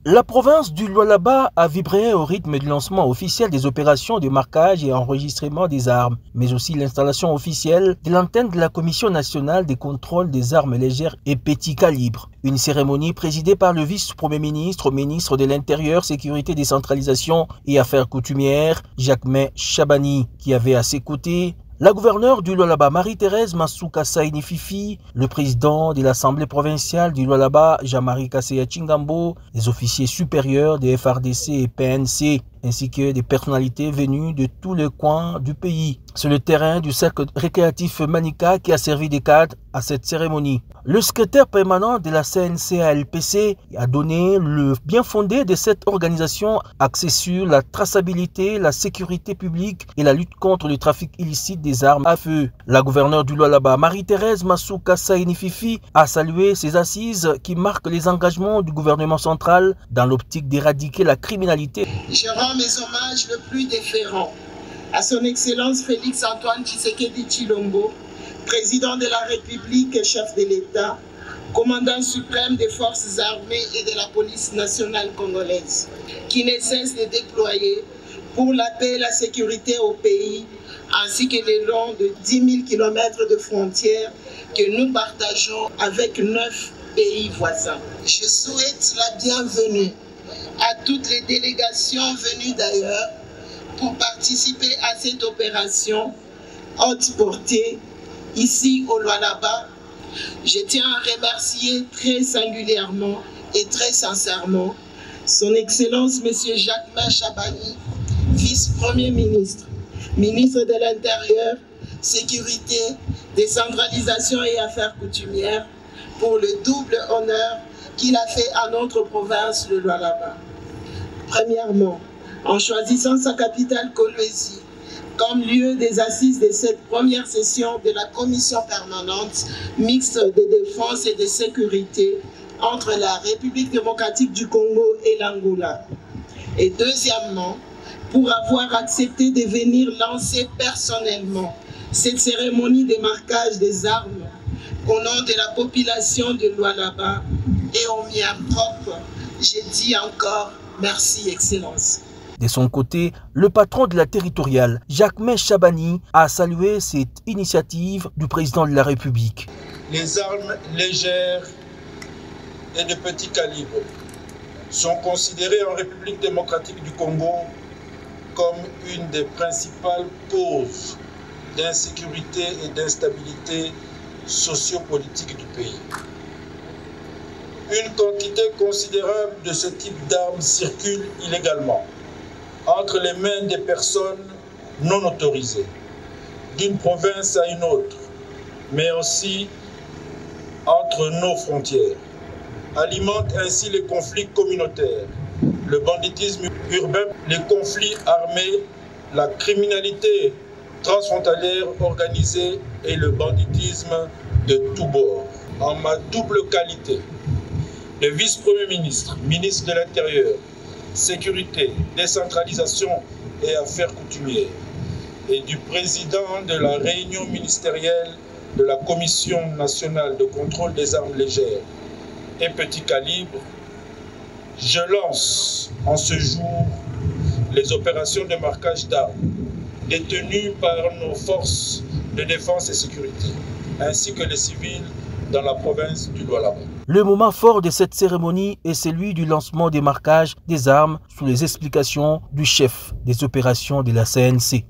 La province du Lualaba a vibré au rythme du lancement officiel des opérations de marquage et enregistrement des armes, mais aussi l'installation officielle de l'antenne de la Commission nationale des contrôles des armes légères et petits calibres. Une cérémonie présidée par le vice-premier ministre, ministre de l'Intérieur, Sécurité, Décentralisation et Affaires coutumières, Jacquemain Chabani, qui avait à ses côtés la gouverneure du Lualaba, Marie-Thérèse Masuka Saini Fifi, le président de l'Assemblée provinciale du Lualaba, Jean-Marie Kasseya Chingambo, les officiers supérieurs des FRDC et PNC, ainsi que des personnalités venues de tous les coins du pays. Sur le terrain du cercle récréatif Manika qui a servi de cadre à cette cérémonie. Le secrétaire permanent de la CNCALPC a donné le bien fondé de cette organisation axée sur la traçabilité, la sécurité publique et la lutte contre le trafic illicite des armes à feu. La gouverneure du Lualaba, Marie-Thérèse Masuka Saini Fifi, a salué ces assises qui marquent les engagements du gouvernement central dans l'optique d'éradiquer la criminalité. Je rends mes hommages le plus déférents à son Excellence Félix Antoine Tshisekedi Tshilombo, président de la République et chef de l'État, commandant suprême des forces armées et de la police nationale congolaise, qui ne cesse de déployer pour la paix et la sécurité au pays, ainsi que le long de 10 000 km de frontières que nous partageons avec 9 pays voisins. Je souhaite la bienvenue à toutes les délégations venues d'ailleurs pour participer à cette opération haute portée ici au Lualaba. Je tiens à remercier très singulièrement et très sincèrement son Excellence M. Jacquemain Chabani, vice-premier ministre, ministre de l'Intérieur, Sécurité, Décentralisation et Affaires coutumières, pour le double honneur qu'il a fait à notre province, le Lualaba. Premièrement, en choisissant sa capitale Kolwezi comme lieu des assises de cette première session de la commission permanente mixte de défense et de sécurité entre la République démocratique du Congo et l'Angola. Et deuxièmement, pour avoir accepté de venir lancer personnellement cette cérémonie de marquage des armes au nom de la population de Lualaba et au mien propre, je dis encore merci, Excellence. De son côté, le patron de la territoriale, Jacquemain Chabani, a salué cette initiative du président de la République. Les armes légères et de petit calibre sont considérées en République démocratique du Congo comme une des principales causes d'insécurité et d'instabilité sociopolitique du pays. Une quantité considérable de ce type d'armes circule illégalement entre les mains des personnes non autorisées, d'une province à une autre, mais aussi entre nos frontières, alimente ainsi les conflits communautaires, le banditisme urbain, les conflits armés, la criminalité transfrontalière organisée et le banditisme de tous bords. En ma double qualité de vice-premier ministre, ministre de l'Intérieur, Sécurité, Décentralisation et Affaires coutumières, et du président de la réunion ministérielle de la Commission nationale de contrôle des armes légères et petits calibres, je lance en ce jour les opérations de marquage d'armes détenues par nos forces de défense et sécurité, ainsi que les civils dans la province du Lualaba. Le moment fort de cette cérémonie est celui du lancement des marquages des armes sous les explications du chef des opérations de la CNC.